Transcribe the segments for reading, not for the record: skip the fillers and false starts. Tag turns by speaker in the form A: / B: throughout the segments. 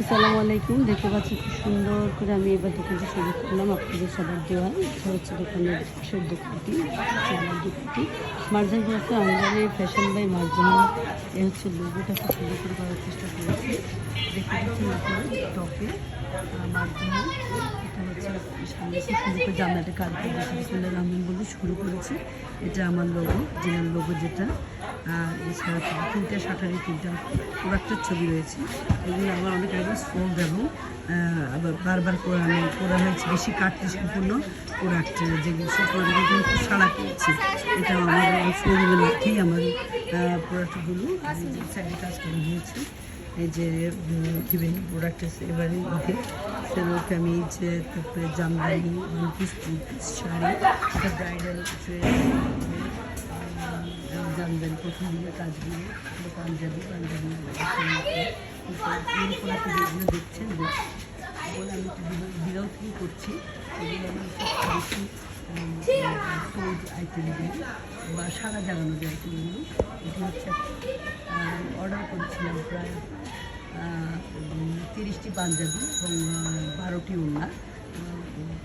A: আসসালামু আলাইকুম। দেখতে পাচ্ছি খুব সুন্দর করে আমি এবার দোকানটা শুরু করলাম আপনাদের সবার দেওয়া। এটা হচ্ছে দোকানের পাশের দোকানটি, আমার দোকানটি মার্জান ক্লাসে আন্ডারে ফ্যাশন বাই মার্জান। এ হচ্ছে লোগোটা খুব সুন্দর করে করার চেষ্টা করেছি। দেখতে পাচ্ছি উপরে টপে মার্জান। এটা হচ্ছে সামনে খুব সুন্দর করে জানলাটা কাজ করে বিসমিল্লাহির রহমানির বলে শুরু করেছি। এটা আমার লোগো, জেনারেল লোগো যেটা। আর এছাড়া তিনটা শাটারি, তিনটা প্রোডাক্টের ছবি রয়েছে। এগুলো আমার অনেক আগে স্ফোল্ড এবং আবার বারবার করা হয়েছে বেশি কাটতে সম্পূর্ণ প্রোডাক্ট, যেগুলো সব প্রোডাক্ট খুব সাড়া পেয়েছে। এটা আমার ফোল্ডের মধ্যেই আমার প্রোডাক্টগুলো সাইডে কাজ করা হয়েছে। এই যে বিভিন্ন প্রোডাক্ট আছে এবারে ঈদে সেরো কামিজ, তারপরে Jamdani, one piece, two piece sari, এটা ব্রাইডাল জামদানি প্রথম দিনের কাজগুলো, পাঞ্জাবি যেগুলো দেখছেন বলে আমি একটু বিরাও থেকে করছি। এগুলো আমি বেশি সবুজ আইটেমগুলো বা সারা জাগানো যে আইটেমগুলো, এটি হচ্ছে অর্ডার করেছিলাম প্রায় 30টি পাঞ্জাবি এবং 12টি ওড়না,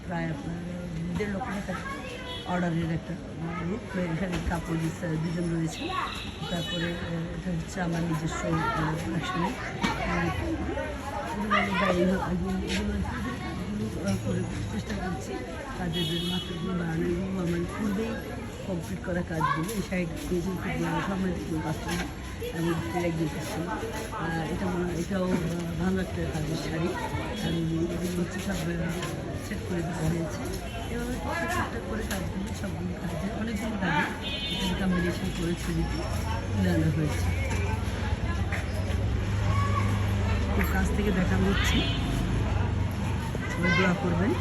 A: প্রায় আপনার 1.5 লক্ষ টাকা অর্ডারের একটা রূপ। এখানে কাপড় দুজন রয়েছে। তারপরে এটা হচ্ছে আমার নিজস্ব প্রোডাকশনে করে চেষ্টা করছি। কাজের মাত্রাগুলো বাড়ানো এগুলো আমার পূর্বেই কমপ্লিট করা কাজগুলো। এই সাইড কিন্তু সময় কাস্টমার আমি একদিন কাস্টমার। এটাও ভালো একটা কাজের শাড়ি। এগুলো হচ্ছে সব সেট করে দেওয়া হয়েছে। এভাবে টুকটাক করে কাজগুলো সবগুলো কাজে অনেকগুলো কাজে এখানে কম্বিনেশন করে ছবিটি তুলে আনা হয়েছে। খুব কাছ থেকে দেখানো হচ্ছে, সবাই দোয়া করবেন।